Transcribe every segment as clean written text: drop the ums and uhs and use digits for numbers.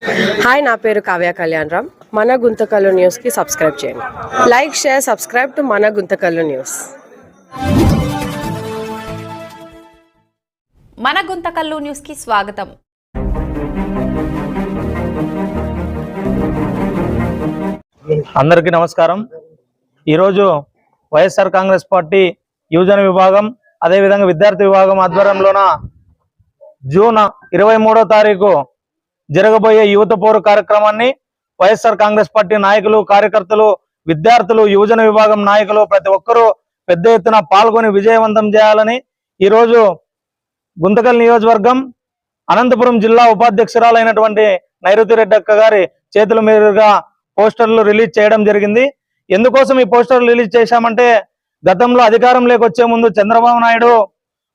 Hi, నా పేరు కావ్య కళ్యాణరామ్. మన గుంతకల్లు న్యూస్కి సబ్స్క్రైబ్ చేయండి. లైక్, షేర్, సబ్స్క్రైబ్ టు మన గుంతకల్లు న్యూస్. మన గుంతకల్లు న్యూస్కి స్వాగతం. అందరికీ నమస్కారం. ఈరోజు వైఎస్ఆర్ కాంగ్రెస్ పార్టీ యువజన విభాగం అదేవిధంగా విద్యార్థి విభాగం ఆధ్వర్యంలోన జూన్ 23వ తారీఖు జరగబోయే యువత పోరు కార్యక్రమాన్ని వైఎస్ఆర్ కాంగ్రెస్ పార్టీ నాయకులు, కార్యకర్తలు, విద్యార్థులు, యువజన విభాగం నాయకులు ప్రతి ఒక్కరూ పెద్ద ఎత్తున పాల్గొని విజయవంతం చేయాలని ఈరోజు గుంతకల్ నియోజకవర్గం అనంతపురం జిల్లా ఉపాధ్యక్షురాలైనటువంటి నైరుతి రెడ్డి అక్క గారి చేతుల మీదుగా పోస్టర్లు రిలీజ్ చేయడం జరిగింది. ఎందుకోసం ఈ పోస్టర్లు రిలీజ్ చేశామంటే, గతంలో అధికారంలోకి వచ్చే ముందు చంద్రబాబు నాయుడు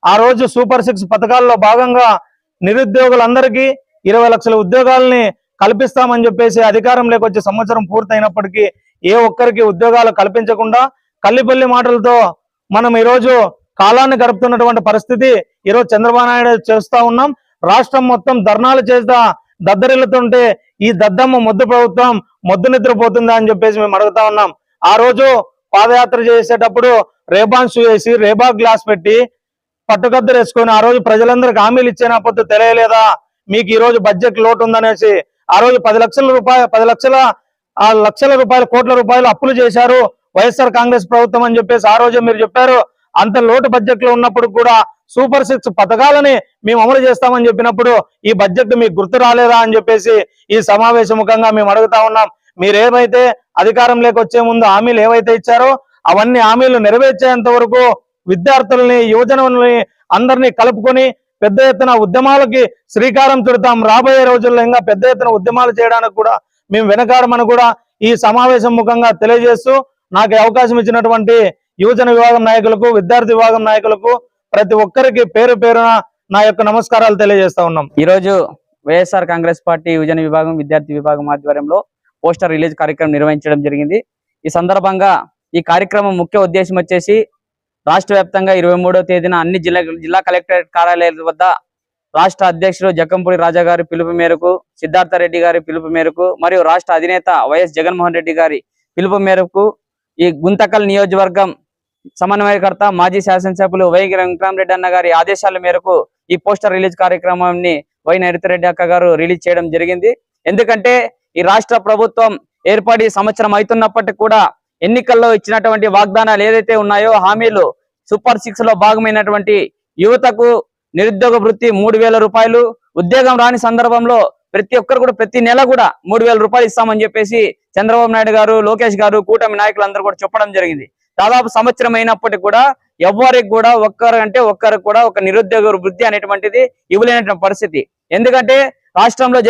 ఆ రోజు సూపర్ 6 పథకాల్లో భాగంగా నిరుద్యోగులందరికీ 20 లక్షల ఉద్యోగాలని కల్పిస్తామని చెప్పేసి అధికారంలోకి వచ్చే సంవత్సరం పూర్తయినప్పటికీ ఏ ఒక్కరికి ఉద్యోగాలు కల్పించకుండా కల్లిపల్లి మాటలతో మనం ఈరోజు కాలాన్ని గడుపుతున్నటువంటి పరిస్థితి ఈరోజు చంద్రబాబు నాయుడు చేస్తా ఉన్నాం. రాష్ట్రం మొత్తం ధర్నాలు చేస్తా దద్దరిల్లుతుంటే ఈ దద్దమ్మ మొద్దు ప్రభుత్వం మొద్దు నిద్రపోతుందా అని చెప్పేసి మేము అడుగుతా ఉన్నాం. ఆ రోజు పాదయాత్ర చేసేటప్పుడు రేబాన్ షూ వేసి రేబా గ్లాస్ పెట్టి పట్టుకద్దరు వేసుకొని ఆ రోజు ప్రజలందరికీ హామీలు ఇచ్చేనప్పుడు తెలియలేదా మీకు ఈ రోజు బడ్జెట్ లోటు ఉందనేసి ఆ రోజు 10 లక్షల రూపాయలు కోట్ల రూపాయలు అప్పులు చేశారు వైఎస్ఆర్ కాంగ్రెస్ ప్రభుత్వం అని చెప్పేసి ఆ రోజు మీరు చెప్పారు. అంత లోటు బడ్జెట్ లో ఉన్నప్పుడు కూడా సూపర్ 6 పథకాలని మేము అమలు చేస్తామని చెప్పినప్పుడు ఈ బడ్జెట్ మీకు గుర్తు రాలేదా అని చెప్పేసి ఈ సమావేశ ముఖంగా మేము అడుగుతా ఉన్నాం. మీరేమైతే అధికారంలోకి వచ్చే ముందు హామీలు ఏవైతే ఇచ్చారో అవన్నీ హామీలు నెరవేర్చేంత వరకు విద్యార్థుల్ని, యువజనుల్ని అందరినీ కలుపుకొని పెద్ద ఎత్తున ఉద్యమాలకి శ్రీకారం చుడతాం. రాబోయే రోజుల్లో ఇంకా పెద్ద ఎత్తున ఉద్యమాలు చేయడానికి కూడా మేము వెనకాడమని కూడా ఈ సమావేశం ముఖంగా తెలియజేస్తూ, నాకు అవకాశం ఇచ్చినటువంటి యువజన విభాగం నాయకులకు, విద్యార్థి విభాగం నాయకులకు ప్రతి ఒక్కరికి పేరు పేరున నా యొక్క నమస్కారాలు తెలియజేస్తా ఉన్నాం. ఈరోజు వైఎస్ఆర్ కాంగ్రెస్ పార్టీ యువజన విభాగం, విద్యార్థి విభాగం ఆధ్వర్యంలో పోస్టర్ రిలీజ్ కార్యక్రమం నిర్వహించడం జరిగింది. ఈ సందర్భంగా ఈ కార్యక్రమం ముఖ్య ఉద్దేశం వచ్చేసి రాష్ట్ర వ్యాప్తంగా 23వ తేదీన అన్ని జిల్లా కలెక్టరేట్ కార్యాలయాల వద్ద రాష్ట్ర అధ్యక్షుడు జక్కంపూడి రాజా గారి పిలుపు మేరకు, సిద్ధార్థ రెడ్డి గారి పిలుపు మేరకు మరియు రాష్ట్ర అధినేత వైఎస్ జగన్మోహన్ రెడ్డి గారి పిలుపు మేరకు ఈ గుంతకల్ నియోజకవర్గం సమన్వయకర్త మాజీ శాసనసభ్యులు వై వెంకటరామరెడ్డి అన్న గారి ఆదేశాల మేరకు ఈ పోస్టర్ రిలీజ్ కార్యక్రమాన్ని వై నైరుతిరెడ్డి అక్క గారు రిలీజ్ చేయడం జరిగింది. ఎందుకంటే ఈ రాష్ట్ర ప్రభుత్వం ఏర్పడి సంవత్సరం అవుతున్నప్పటికీ కూడా ఎన్నికల్లో ఇచ్చినటువంటి వాగ్దానాలు ఏదైతే ఉన్నాయో హామీలు సూపర్ 6 లో భాగమైనటువంటి యువతకు నిరుద్యోగ వృత్తి 3000 రూపాయలు, ఉద్యోగం రాని సందర్భంలో ప్రతి ఒక్కరు కూడా ప్రతి నెల కూడా 3000 రూపాయలు ఇస్తామని చెప్పేసి చంద్రబాబు నాయుడు గారు, లోకేష్ గారు, కూటమి నాయకులందరూ కూడా చెప్పడం జరిగింది. దాదాపు సంవత్సరం అయినప్పటికీ కూడా ఎవరికి కూడా ఒక్కరికి కూడా ఒక నిరుద్యోగ వృత్తి అనేటువంటిది ఇవ్వలేనటువంటి పరిస్థితి. ఎందుకంటే రాష్ట్రంలో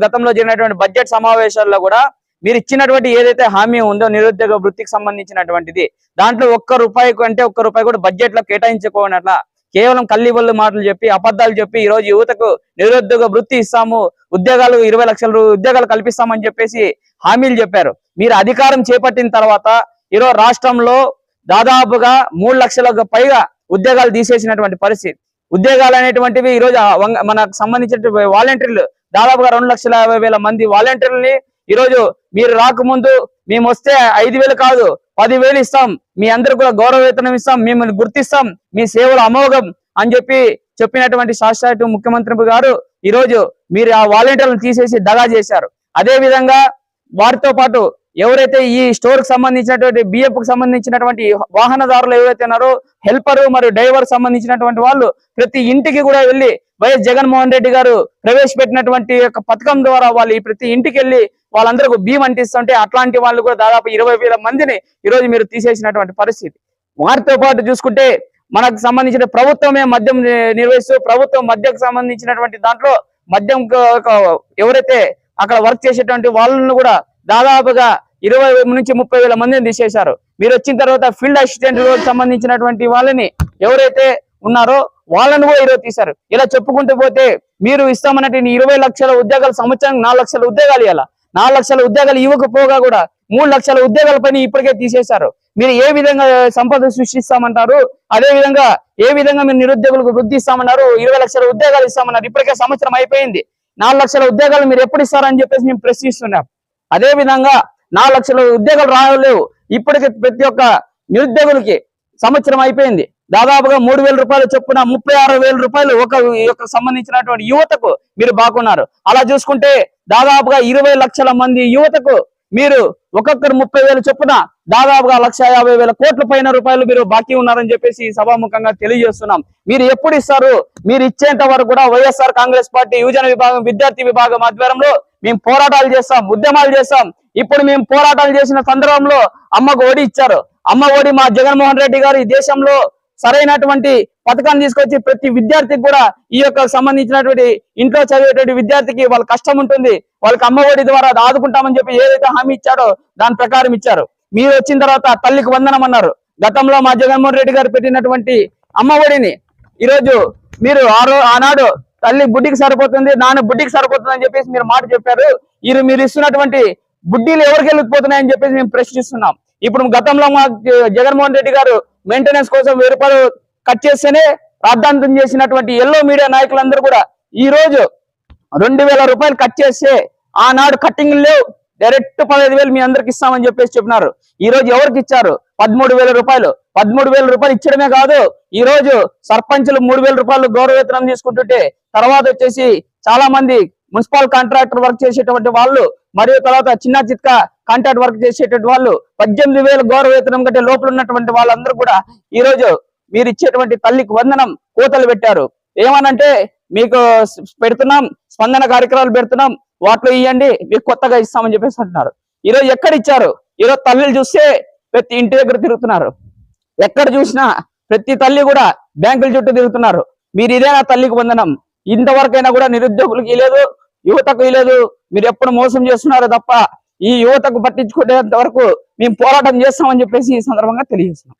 గతంలో జరిగినటువంటి బడ్జెట్ సమావేశాల్లో కూడా మీరు ఇచ్చినటువంటి ఏదైతే హామీ ఉందో నిరుద్యోగ వృత్తికి సంబంధించినటువంటిది దాంట్లో ఒక్క రూపాయి కూడా బడ్జెట్ లో కేటాయించుకోనట్లా కేవలం కల్లిబొల్లు మాటలు చెప్పి, అబద్ధాలు చెప్పి ఈ రోజు యువతకు నిరుద్యోగ వృత్తి ఇస్తాము, ఉద్యోగాలు 20 లక్షల ఉద్యోగాలు కల్పిస్తామని చెప్పేసి హామీలు చెప్పారు. మీరు అధికారం చేపట్టిన తర్వాత ఈరోజు రాష్ట్రంలో దాదాపుగా 3 లక్షలకు పైగా ఉద్యోగాలు తీసేసినటువంటి పరిస్థితి. ఉద్యోగాలు అనేటువంటివి ఈరోజు మనకు సంబంధించిన వాలంటీర్లు దాదాపుగా 2,50,000 మంది వాలంటీర్లని ఈరోజు మీరు రాకముందు మేము వస్తే 5,000 కాదు 10,000 ఇస్తాం, మీ అందరు కూడా గౌరవ వేతనం ఇస్తాం, మిమ్మల్ని గుర్తిస్తాం, మీ సేవలు అమోఘం అని చెప్పినటువంటి శాశ్వత ముఖ్యమంత్రి గారు ఈరోజు మీరు ఆ వాలంటీర్లను తీసేసి దగా చేశారు. అదే విధంగా వారితో పాటు ఎవరైతే ఈ స్టోర్ కి సంబంధించినటువంటి బియ్యపు సంబంధించినటువంటి వాహనదారులు ఎవరైతే ఉన్నారో హెల్పరు మరియు డ్రైవర్ సంబంధించినటువంటి వాళ్ళు ప్రతి ఇంటికి కూడా వెళ్ళి వైఎస్ జగన్మోహన్ రెడ్డి గారు ప్రవేశపెట్టినటువంటి పథకం ద్వారా వాళ్ళు ప్రతి ఇంటికి వెళ్ళి వాళ్ళందరికీ బియ్యం అంటిస్తుంటే అట్లాంటి వాళ్ళు కూడా దాదాపు 20,000 మందిని ఈరోజు మీరు తీసేసినటువంటి పరిస్థితి. వారితో పాటు చూసుకుంటే మనకు సంబంధించిన ప్రభుత్వమే మద్యం నిర్వహిస్తూ ప్రభుత్వం మద్యం సంబంధించినటువంటి దాంట్లో మద్యం ఎవరైతే అక్కడ వర్క్ చేసేటువంటి వాళ్ళను కూడా దాదాపుగా 20 నుంచి 30,000 మందిని తీసేశారు. మీరు వచ్చిన తర్వాత ఫీల్డ్ అసిస్టెంట్ సంబంధించినటువంటి వాళ్ళని ఎవరైతే ఉన్నారో వాళ్ళను కూడా ఈరోజు తీశారు. ఇలా చెప్పుకుంటూ పోతే మీరు ఇస్తామన్నట్టు 20 లక్షల ఉద్యోగాలు సంవత్సరానికి 4 లక్షల ఉద్యోగాలు ఇవ్వాలి. 4 లక్షల ఉద్యోగాలు ఇవ్వకపోగా కూడా 3 లక్షల ఉద్యోగాల పైన ఇప్పటికే తీసేశారు. మీరు ఏ విధంగా సంపద సృష్టిస్తామంటారు? అదే విధంగా ఏ విధంగా మీరు నిరుద్యోగులకు వృద్ధి ఇస్తామన్నారు? 20 లక్షల ఉద్యోగాలు ఇస్తామన్నారు. ఇప్పటికే సంవత్సరం అయిపోయింది. 4 లక్షల ఉద్యోగాలు మీరు ఎప్పుడు ఇస్తారని చెప్పేసి మేము ప్రశ్నిస్తున్నాం. అదే విధంగా 4 లక్షల ఉద్యోగాలు రాలేవు. ఇప్పటికి ప్రతి ఒక్క నిరుద్యోగులకి సంవత్సరం అయిపోయింది. దాదాపుగా 3,000 రూపాయలు చొప్పున 36,000 రూపాయలు ఒక సంబంధించినటువంటి యువతకు మీరు బాగున్నారు. అలా చూసుకుంటే దాదాపుగా 20 లక్షల మంది యువతకు మీరు ఒక్కొక్కరు 30,000 చొప్పున దాదాపుగా 1,50,000 కోట్ల పైన రూపాయలు మీరు బాకీ ఉన్నారని చెప్పేసి సభాముఖంగా తెలియజేస్తున్నాం. మీరు ఎప్పుడు ఇస్తారు? మీరు ఇచ్చేంత వరకు కూడా వైఎస్ఆర్ కాంగ్రెస్ పార్టీ యువజన విభాగం విద్యార్థి విభాగం ఆధ్వర్యంలో మేము పోరాటాలు చేస్తాం, ఉద్యమాలు చేస్తాం. ఇప్పుడు మేము పోరాటాలు చేసిన సందర్భంలో అమ్మకు ఒడి ఇచ్చారు. అమ్మ ఒడి మా జగన్మోహన్ రెడ్డి గారు ఈ దేశంలో సరైనటువంటి పథకాన్ని తీసుకొచ్చి ప్రతి విద్యార్థికి కూడా ఈ యొక్క సంబంధించినటువంటి ఇంట్లో చదివేటువంటి విద్యార్థికి వాళ్ళ కష్టం ఉంటుంది, వాళ్ళకి అమ్మ ఒడి ద్వారా ఆదుకుంటామని చెప్పి ఏదైతే హామీ ఇచ్చాడో దాని ప్రకారం ఇచ్చారు. మీరు వచ్చిన తర్వాత తల్లికి వందనం అన్నారు. గతంలో మా జగన్మోహన్ రెడ్డి గారు పెట్టినటువంటి అమ్మ ఒడిని ఈరోజు మీరు ఆనాడు తల్లి బుడ్డికి సరిపోతుంది, నాన్న బుడ్డికి సరిపోతుంది అని చెప్పేసి మీరు మాట చెప్పారు. మీరు ఇస్తున్నటువంటి బుడ్డీలు ఎవరికి వెళ్ళిపోతున్నాయని చెప్పేసి మేము ప్రశ్నిస్తున్నాం. ఇప్పుడు గతంలో మా జగన్మోహన్ రెడ్డి గారు మెయింటెనెన్స్ కోసం 1000 రూపాయలు కట్ చేస్తేనే రాద్ధాంతం చేసినటువంటి ఎల్లో మీడియా నాయకులందరూ కూడా ఈ రోజు 2,000 రూపాయలు కట్ చేస్తే ఆనాడు కట్టింగ్ లేవు, డైరెక్ట్ 15,000 మీ అందరికి ఇస్తామని చెప్పేసి చెప్పినారు. ఈ రోజు ఎవరికి ఇచ్చారు? 13,000 రూపాయలు. 13,000 రూపాయలు ఇచ్చడమే కాదు, ఈ రోజు సర్పంచులు 3,000 రూపాయలు గౌరవేతనం తీసుకుంటుంటే తర్వాత వచ్చేసి చాలా మంది మున్సిపల్ కాంట్రాక్టర్ వర్క్ చేసేటువంటి వాళ్ళు మరియు తర్వాత చిన్న చిత్క కాంట్రాక్ట్ వర్క్ చేసేటువంటి వాళ్ళు 18,000 గౌరవేతనం కంటే లోపల ఉన్నటువంటి వాళ్ళందరూ కూడా ఈ రోజు మీరు ఇచ్చేటువంటి తల్లికి వందనం కోతలు పెట్టారు. ఏమనంటే మీకు పెడుతున్నాం, స్పందన కార్యక్రమాలు పెడుతున్నాం, వాటిలో ఇవ్వండి, మీకు కొత్తగా ఇస్తామని చెప్పేసి అంటున్నారు. ఈరోజు ఎక్కడ ఇచ్చారు? ఈరోజు తల్లిని చూస్తే ప్రతి ఇంటి దగ్గర తిరుగుతున్నారు. ఎక్కడ చూసినా ప్రతి తల్లి కూడా బ్యాంకుల చుట్టూ తిరుగుతున్నారు. మీరు ఇదేనా తల్లికి వందనం? ఇంతవరకైనా కూడా నిరుద్యోగులకు ఇలేదు, యువతకు ఇలేదు. మీరు ఎప్పుడు మోసం చేస్తున్నారో తప్ప ఈ యువతకు పట్టించుకునేంత వరకు మేము పోరాటం చేస్తామని చెప్పేసి ఈ సందర్భంగా తెలియజేస్తున్నాం.